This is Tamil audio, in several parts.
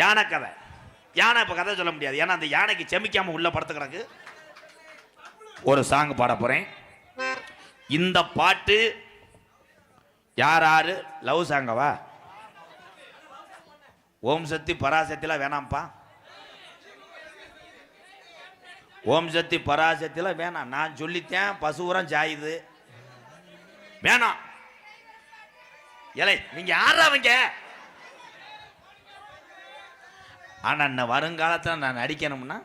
யானை கதை. யானை இப்போ கதை சொல்ல முடியாது, ஏன்னா அந்த யானைக்கு செமிக்காம உள்ள படுத்து கிடக்கு. ஒரு சாங் பாட போறேன். இந்த பாட்டு யார் யாரு லவ் சாங்கவா? ஓம் சக்தி பராசக்திலாம் வேணாம்ப்பா. ஓம் சக்தி பராசக்திலாம் வேணாம். நான் சொல்லித்தேன், பசுவுரம் ஜாயுது வேணாம். ஏலே நீங்க யாராவங்க? ஆனா வருங்காலத்தில் நான் நடிக்கணும்னா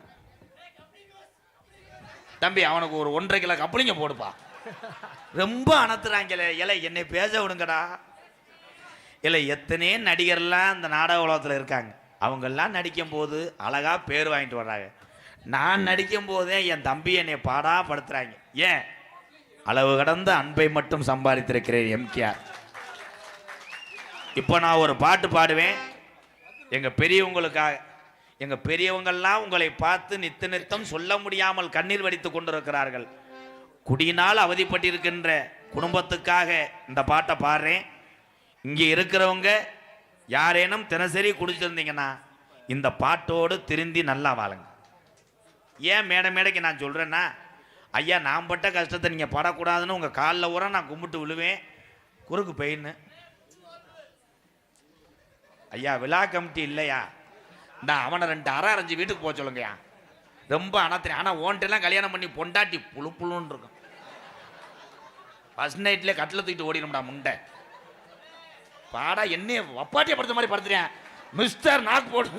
தம்பி அவனுக்கு ஒரு 1.5 கிலோ கப்பலிங்க போடுப்பா. ரொம்ப அணத்துறாங்களே. இலை என்னை பேச விடுங்கடா. இல்லை எத்தனையோ நடிகர்லாம் இந்த நாடக உலகத்தில் இருக்காங்க. அவங்கெல்லாம் நடிக்கும் போது அழகா பேர் வாங்கிட்டு வர்றாங்க. நான் நடிக்கும் போதே என் தம்பி என்னை பாடா படுத்துறாங்க. ஏன்? அளவு கடந்த அன்பை மட்டும் சம்பாதித்திருக்கிறேன் எம்கேஆர். இப்போ நான் ஒரு பாட்டு பாடுவேன் எங்கள் பெரியவங்களுக்காக. எங்கள் பெரியவங்கள்லாம் உங்களை பார்த்து நித்து நிறுத்தம் சொல்ல முடியாமல் கண்ணீர் வடித்து கொண்டிருக்கிறார்கள். குடியினால் அவதிப்பட்டிருக்கின்ற குடும்பத்துக்காக இந்த பாட்டை பாடுறேன். இங்கே இருக்கிறவங்க யாரேனும் தினசரி குடிச்சிருந்தீங்கன்னா இந்த பாட்டோடு திருந்தி நல்லா வாழுங்க. ஏன் மேடைக்கு நான் சொல்கிறேன்னா, ஐயா நான் பட்ட கஷ்டத்தை நீங்கள் படக்கூடாதுன்னு உங்கள் காலில் ஊற நான் கும்பிட்டு விழுவேன். குறுக்கு பெயின்னு ஐயா விழா கமிட்டி இல்லையா, நான் அவனை 2 அரை அரைஞ்சி வீட்டுக்கு போக சொல்லுங்கய்யா. ரொம்ப அனத்துறேன். ஆனால் ஓன்ட்டெல்லாம் கல்யாணம் பண்ணி பொண்டாட்டி புழு புழுன்னு இருக்கும். ஃபர்ஸ்ட் நைட்லேயே கட்டில் தூக்கிட்டு ஓடிடும்டா முண்டை. பாடா என்னைய வப்பாட்டியை படுத்த மாதிரி படுத்துறேன். மிஸ்டர் நாக் போடு.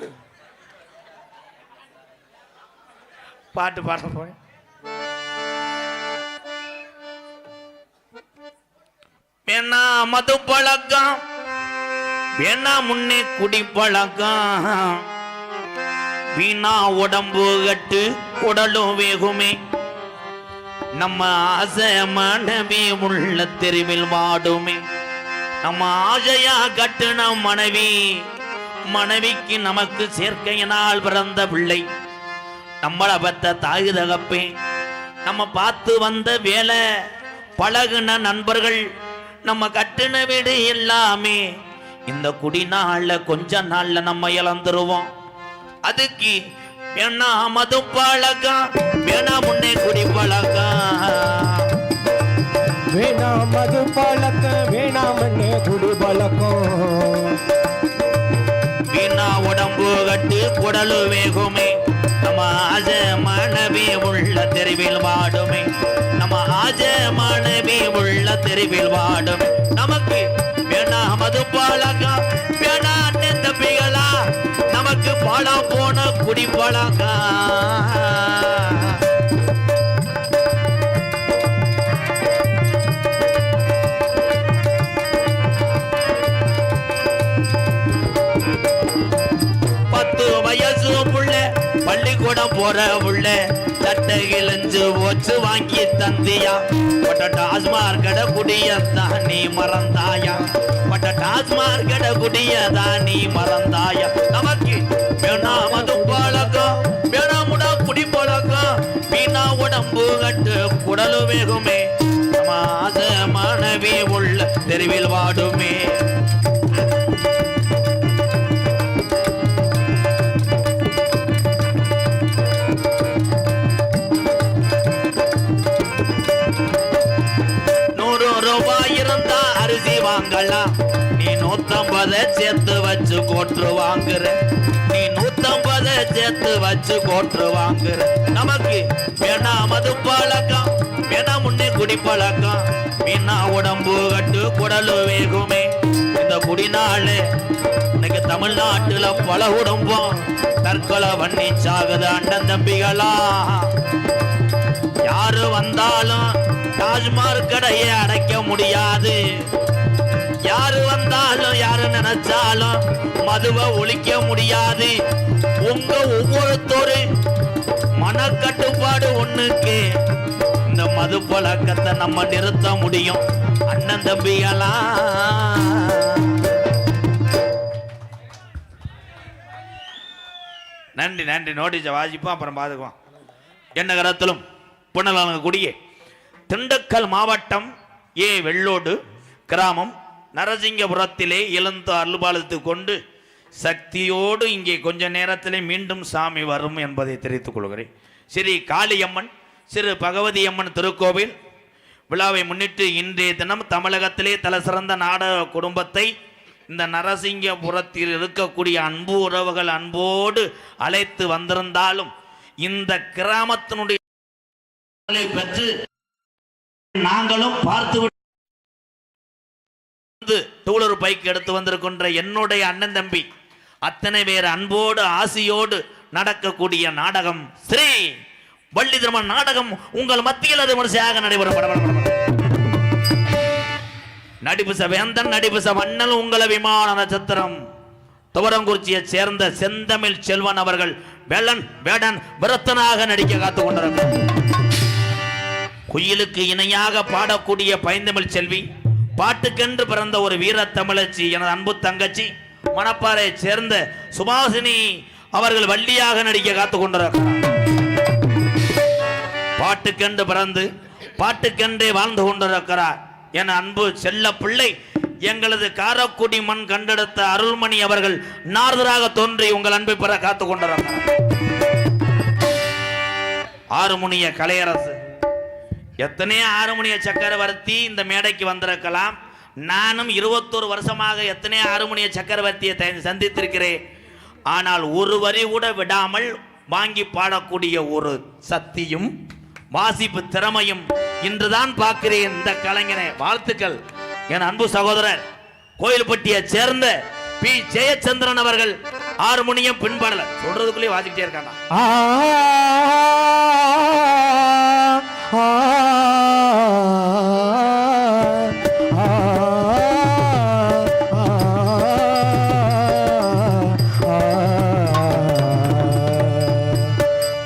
பாட்டு பாட போய் வேணா மது பழக்கம், வேணா முன்னே குடி பழக்கம், வீணா உடம்பு கட்டு உடலும் வேகுமே, நம்ம ஆசை மனைவி உள்ள தெருவில் வாடுமே, நம்ம ஆசையா கட்டுன மனைவி, மனைவிக்கு நமக்கு சேர்க்கையினால் பிறந்த பிள்ளை, நம்மளை பத்த தாய் தகப்பே, நம்ம பார்த்து வந்த வேலை பழகுன நண்பர்கள், நம்ம கட்டுன வீடு எல்லாமே இந்த குடி நாள்ல கொஞ்ச நாள்ல நம்ம இழந்துருவோம். அதுக்கு வேணா மது பழக்கம், வேணா முன்னே குடி பழக்கம், வேணா மது பழக்கம், வேணா முன்னே குடி பழக்கம், வீணா உடம்பு கட்டு குடலு வேகுமே, நம்ம ஆஜ மனைவி உள்ள தெருவில் வாடுமே, நம்ம ஆஜ மனைவி உள்ள தெருவில் வாடுமே, நமக்கு வேணா மது பழக்கம், வேணா அண்ணன் தம்பிகளா, நமக்கு பாடா போன குடி பழக்கம். பள்ளிக்கூடம் போற உள்ள சட்டை கிழிஞ்சு ஓச்சு வாங்கி தந்தியா, பட்ட டாஸ்மார் கடை குடியதான் நீ மறந்தாயா, பட்ட டாஸ்மார் கடை குடியதான் நீ மறந்தாயா, நமக்கு வேணா மது பழக்கம், வேணா முடா குடி பழக்கம், வீணா உடம்பு கட்டு குடலு வேகுமே, சமாச மனைவி உள்ள தெருவில் வாடுமே. நீ 150 சேர்த்து வச்சு கோற்று வாங்குற, நீ 150 சேர்த்து வச்சு கோற்று வாங்குற, நமக்கு வேணா மது பழக்கம், வேணா முன்னே குடி பழக்கம், வீணா உடம்பு கட்டு குடலு வேகுமே, இந்த குடிநாள் இன்னைக்கு தமிழ்நாட்டுல பல குடும்பம் தற்கொலை பண்ணி சாகுது அண்ணன் தம்பிகளா. யாரு வந்தாலும் டாஸ்மாக் கடையை அடைக்க முடியாது, யாரு வந்தாலும் யாரு நினைச்சாலும் மதுவை ஒழிக்க முடியாது. உங்க ஒவ்வொருத்தரும் மனக்கட்டுப்பாடு ஒண்ணுக்கு இந்த மது பழக்கத்தை நம்ம நிறுத்த முடியும் அண்ணன் தம்பிகளா. நன்றி நன்றி. நோட்டீஸை வாசிப்போம், அப்புறம் பாத்துக்குவோம். என்ன கரத்திலும் புனலங்குடியே திண்டுக்கல் மாவட்டம் வெள்ளோடு கிராமம் நரசிங்கபுரத்திலே இளந்து அருள்பாலித்து கொண்டு சக்தியோடு இங்கே கொஞ்ச நேரத்திலே மீண்டும் சாமி வரும் என்பதை தெரிவித்துக் கொள்கிறேன். ஸ்ரீ காளியம்மன் சிறு பகவதி அம்மன் திருக்கோவில் விழாவை முன்னிட்டு இன்றைய தினம் தமிழகத்திலே தலை சிறந்த நாடக குடும்பத்தை இந்த நரசிங்கபுரத்தில் இருக்கக்கூடிய அன்பு உறவுகள் அன்போடு அழைத்து வந்திருந்தாலும் இந்த கிராமத்தினுடைய பெற்று நாங்களும் பார்த்து டூலர் பைக் எடுத்து வந்திருக்கின்ற என்னுடைய அண்ணன் தம்பி அத்தனை பேர் அன்போடு ஆசியோடு நடக்கக்கூடிய நாடகம் ஸ்ரீ வள்ளி திருமண நாடகம் உங்கள் மத்தியில் அது விமர்சையாக நடைபெறும். நடிப்பு வேந்தன் நடிப்பு வண்ணல் உங்கள விமான நட்சத்திரம் துவரங்குறிச்சியை சேர்ந்த செந்தமிழ் செல்வன் அவர்கள் வேடன் விரத்தனாக நடிக்க காத்துக் கொண்டிருக்கிறார். குயிலுக்கு இணையாக பாடக்கூடிய பைந்தமிழ் செல்வி, பாட்டுக்கென்று பிறந்த ஒரு வீர தமிழச்சி எனது அன்பு தங்கச்சி மணப்பாறை சேர்ந்த சுபாசினி அவர்கள் வள்ளியாக நடிக்க காத்துக் கொண்டிருக்கிறார். பாட்டுக்கென்று பிறந்து பாட்டுக்கென்றே வாழ்ந்து கொண்டிருக்கிறார் என் அன்பு செல்ல பிள்ளை எங்களது காரக்குடி மண் கண்டெடுத்த அருள்மணி அவர்கள் நாரதராக தோன்றி உங்கள் அன்பை பெற காத்துக் கொண்டிருக்கிறார். ஆறுமுனிய கலையரசு எத்தனையோ ஆறுமுனிய சக்கரவர்த்தி இந்த மேடைக்கு வந்திருக்கலாம். நானும் 21 வருஷமாக எத்தனையோ ஆறுமுனிய சக்கரவர்த்தியை சந்தித்திருக்கிறேன். ஆனால் ஒரு வரி கூட விடாமல் வாங்கி பாடக்கூடிய ஒரு சக்தியும் வாசிப்பு திறமையும் இன்றுதான் பார்க்கிறேன் இந்த கலைஞனை. வாழ்த்துக்கள் என் அன்பு சகோதரர் கோயில்பட்டியை சேர்ந்த பி ஜெயச்சந்திரன் அவர்கள் ஆறுமுனியம் பின்பாடல சொல்றதுக்குள்ளே வாசிக்கிட்டே இருக்காங்க.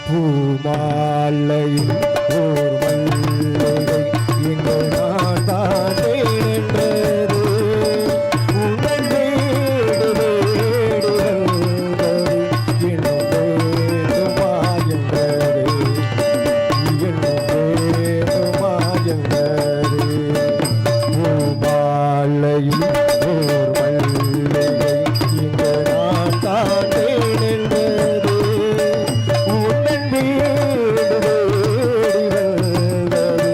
பூமாலையில் ஓர் மல்லிகை எங்கள் நாட்டானே நின்றது. உங்கள் வீடு வேடு வந்தது இன்னும் வேண்டுமா என்றது. இன்னும் வேண்டுமா என்றது. பூமாலையில் ஓர் மல்லிகை எங்கள் நாட்டானே நின்றது. உங்கள் வீடு வேடி வந்தது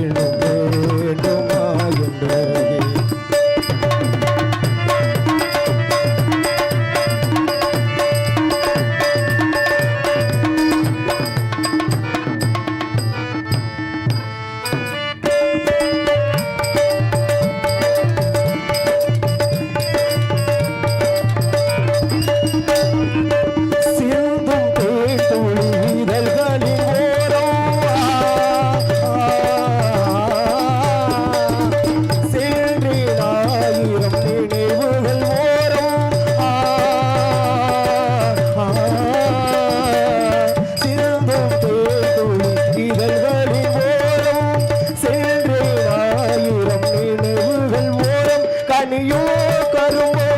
இன்னும் வேண்டுமா என்றது. சிந்தும் தேன்துளி இதழ்களின் ஓரம் சென்றேன் ஆயிரம் நினைவுகள் ஓரம். சிந்தும் தேன்துளி இதழ்களின் ஓரம் சென்றேன் ஆயிரம் நினைவுகள் ஓரம். கனியோ கரும்போ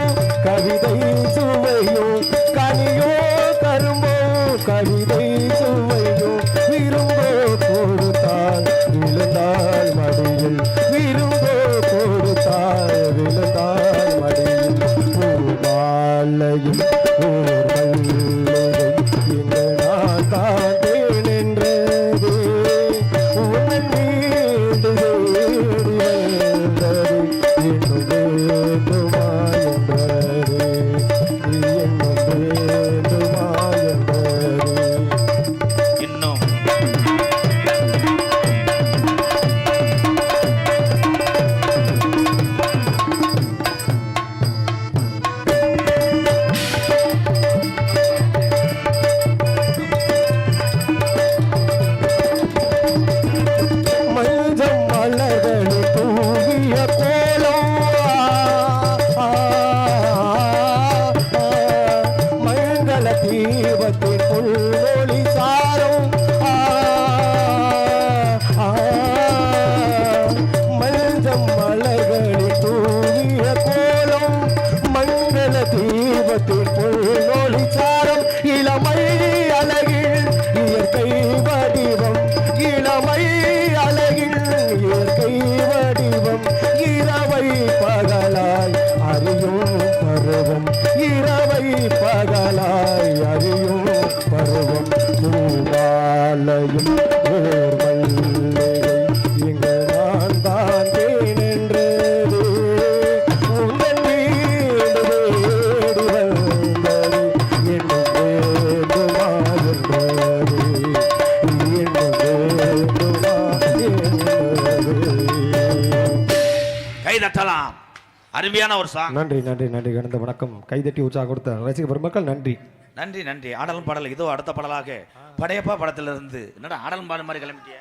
கவிதை சுவையோ கனியோ கரும்போ கவிதை சுவையோ விரும்போ கொடுத்தால் விழுந்தாள் மடியில். விரும்போ கொடுத்தால் விழுந்தாள் மடியில். பூமாலையில் ஓர் மல்லிகை இங்கு நான் காத்தேன் என்றது. உன் வீடு வேடி வந்தது இன்னும் வேண்டுமா என்றது. இன்னும் வேண்டுமா என்றது. இன்னும் மஞ்சம் மலர்களில் தூவிய கோலம். மங்கள தீபத்தின் புல்வொளி சாரம். மஞ்சம் மலர்களில் தூவிய கோலம். மங்கள தீபத்தின் புல்வொளி சாரம். இளமை அழகில் இயற்கை வடிவம். இளமை அழகில் இயற்கை வடிவம். இரவை பகலாய் அறியும் பருவம். இரவை முதலாய் அறியும் பருவம் பூமாலையும் ஓர் மல்லிகை இங்கு நான் தான் தேனென்றது உங்கள் வீடு தேடி வந்தது என்னும் வேண்டுமா என்றது என்னும் வேண்டுமா என்றது. கை தட்டலாம். அருமையான ஒரு சாங். நன்றி நன்றி நன்றி கடந்த வணக்கம். கைதட்டி உற்சாகம் கொடுத்த ரசிக பெருமக்கள் நன்றி நன்றி நன்றி. ஆடலும் பாடல் இதோ அடுத்த பாடலாக படையப்பா படத்திலிருந்து. என்னடா ஆடலும் பாடல் மாதிரி கிளம்பிட்டிய?